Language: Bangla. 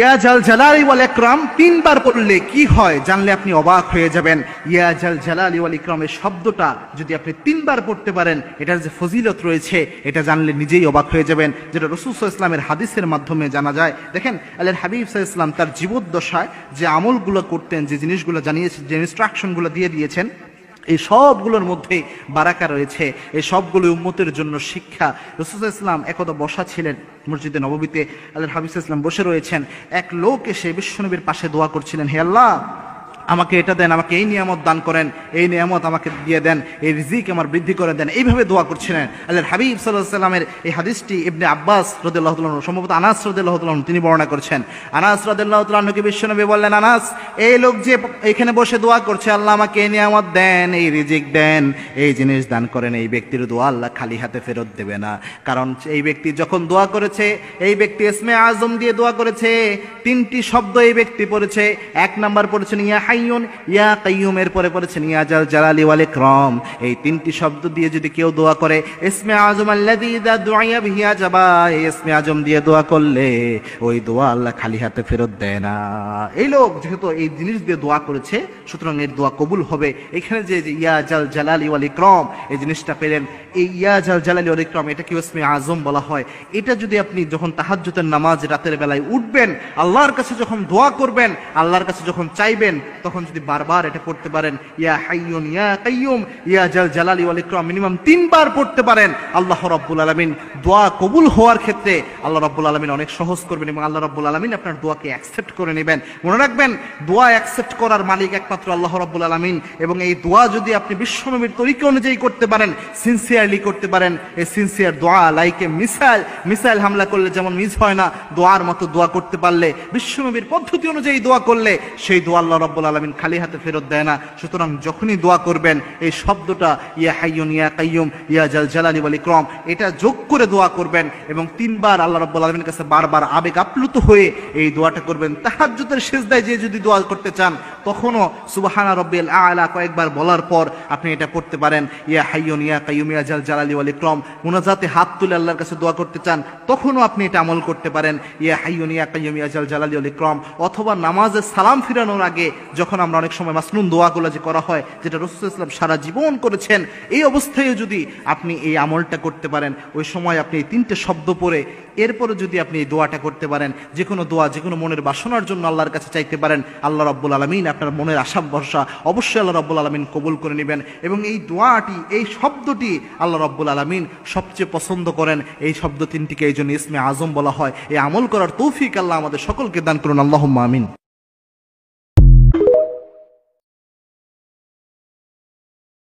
ইয়া জাল জালালি ওয়াল ইকরাম তিনবার পড়লে কি হয় জানলে আপনি অবাক হয়ে যাবেন। ইয়া জাল জালালি ওয়াল ইকরাম এই শব্দটা যদি আপনি তিনবার পড়তে পারেন, এটার যে ফজিলত রয়েছে এটা জানলে নিজেই অবাক হয়ে যাবেন, যেটা রাসূল সাল্লাল্লাহু আলাইহি ওয়াসাল্লামের হাদিসের মাধ্যমে জানা যায়। দেখেন আল্লাহর হাবিব সাল্লাল্লাহু আলাইহি ওয়াসাল্লাম তার জীবদ্দশায় যে আমলগুলো করতেন, যে জিনিসগুলো জানিয়েছেন, যে ইনস্ট্রাকশনগুলো দিয়ে দিয়েছেন, এই সবগুলোর মধ্যে বারাকা রয়েছে। এই সবগুলো উম্মতের জন্য শিক্ষা। রাসূল সাল্লাল্লাহু আলাইহি ওয়াসাল্লাম একদা বসা ছিলেন মসজিদে নববীতে, আল্লাহর হাবিব সাল্লাল্লাহু আলাইহি ওয়াসাল্লাম বসে রয়েছেন। এক লোক এসে বিশ্বনবীর পাশে দোয়া করছিলেন, হে আল্লাহ আমাকে এটা দেন, আমাকে এই নিয়ামত দান করেন, এই নিয়ামত আমাকে দিয়ে দেন, এই রিজিক আমার বৃদ্ধি করে দেন, এইভাবে দোয়া করছিলেন। আল্লাহর হাবিব সাল্লাল্লাহু আলাইহি ওয়াসাল্লামের এই হাদিসটি ইবনে আব্বাস রাদিয়াল্লাহু তাআলা আনহু, সম্ভবত আনাস রাদিয়াল্লাহু তাআলা আনহু তিনি বর্ণনা করেছেন। আনাস রাদিয়াল্লাহু তাআলা আনহুকে বিশ্বনবী বললেন, আনাস এই লোক যে এখানে বসে দোয়া করছে, আল্লাহ আমাকে এই নিয়ামত দেন, এই রিজিক দেন, এই জিনিস দান করেন, এই ব্যক্তির দোয়া আল্লাহ খালি হাতে ফেরত দেবে না। কারণ এই ব্যক্তি যখন দোয়া করেছে, এই ব্যক্তি ইসমে আজম দিয়ে দোয়া করেছে, তিনটি শব্দ এই ব্যক্তি পড়েছে। এক নাম্বার পড়েছেন ইয়া হাইয়ুন ইয়া কাইয়ুম, এর পরে পড়েছেন ইয়া জাল জালালি ওয়াল ইকরাম। এই তিনটি শব্দ দিয়ে যদি কেউ দোয়া করে, ইসমে আজম আল্লাযী ইযা দুআয়া বিহি আজাবা, এই ইসমে আজম দিয়ে দোয়া করলে ওই দোয়া আল্লাহ খালি হাতে ফেরত দেয় না। এই লোক যেহেতু এই জিনিস দিয়ে দোয়া করেছে, সুতরাং এর দোয়া কবুল হবে। এখানে যে ইয়া জাল জালালি ওয়াল ইকরাম এই জিনিসটা পেলেন, এই ইয়া জাল জালালি ওয়াল ইকরাম এটা কি ইসমে আজম বলা হয়। এটা যদি আপনি যখন তাহাজ্জুদের নামাজ রাতের বেলায় উঠবেন, আল্লাহর কাছে যখন দোয়া করবেন, আল্লাহর কাছে যখন চাইবেন, তখন যদি বারবার এটা পড়তে পারেন, ইয়া হাইয়ুন ইয়া কাইয়ুম ইয়া জাল জালালি ওয়াল ইকরাম মিনিমাম 3 বার পড়তে পারেন, আল্লাহ রাব্বুল আলামিন দোয়া কবুল হওয়ার ক্ষেত্রে আল্লাহ রাব্বুল আলামিন অনেক সহজ করবেন এবং আল্লাহ রাব্বুল আলামিন আপনার দোয়াকে অ্যাকসেপ্ট করে নেবেন। মনে রাখবেন, দোয়া অ্যাকসেপ্ট করার মালিক একমাত্র আল্লাহ রাব্বুল আলামিন। এবং এই দোয়া যদি আপনি বিশ্বনবীর তরিকা অনুযায়ী করতে পারেন, সিনসিয়ারলি করতে পারেন, এই সিনসিয়ার দোয়া লাইকে মিসাইল হামলা করলে যেমন মিস হয় না, দোয়ার মতো দোয়া করতে পারলে, বিশ্বনবীর পদ্ধতি অনুযায়ী দোয়া করলে সেই দোয়া আল্লাহ রাব্বুল আলামিন খালি হাতে ফেরত দেয় না। সুতরাং যখনই দোয়া করবেন এই শব্দটা ইয়া হাইয়ুন ইয়া কাইয়ুম ইয়া জাল জালালি ওয়াল ইকরাম এটা যোগ করে দোয়া করবেন এবং 3 বার আল্লাহ রাব্বুল আলামিনের কাছে বারবার আবেগ আপ্লুত হয়ে এই দোয়াটা করবেন। তাহাজ্জুদের সিজদায় যে যদি দোয়া করতে চান, তখনও সুবহানা রাব্বিয়াল আ'লা কয়েকবার বলার পর আপনি এটা পড়তে পারেন, ইয়া হাইয়ুন ইয়া কাইয়ুম ইয়া জাল জালালি ওয়াল ইকরাম। মুনাজাতে হাত তুলে আল্লাহর কাছে দোয়া করতে চান, তখনও আপনি এটা আমল করতে পারেন, ইয়া হাইয়ুন ইয়া কাইয়ুম ইয়া জাল জালালি ওয়াল ইকরাম। অথবা নামাজে সালাম ফিরানোর আগে যখন আমরা অনেক সময় মাসনুন দোয়াগুলো যে করা হয়, যেটা রাসূল সাল্লাল্লাহু আলাইহি ওয়াসাল্লাম সারা জীবন করেছেন, এই অবস্থায় যদি আপনি এই আমলটা করতে পারেন, ওই সময় আপনি এই 3টে শব্দ পড়ে এরপরে যদি আপনি এই দোয়াটা করতে পারেন, যে কোনো দোয়া, যে কোনো মনের বাসনার জন্য আল্লাহর কাছে চাইতে পারেন, আল্লাহ রাব্বুল আলামিন আপনার মনের আশা ভরসা অবশ্যই আল্লাহ রাব্বুল আলামিন কবুল করে নেবেন। এবং এই দোয়াটি, এই শব্দটি আল্লাহ রাব্বুল আলামিন সবচেয়ে পছন্দ করেন। এই শব্দ 3টিকে এই জন্য ইসমে আজম বলা হয়। এই আমল করার তৌফিক আল্লাহ আমাদের সকলকে দান করুন, আল্লাহুম্মা আমিন।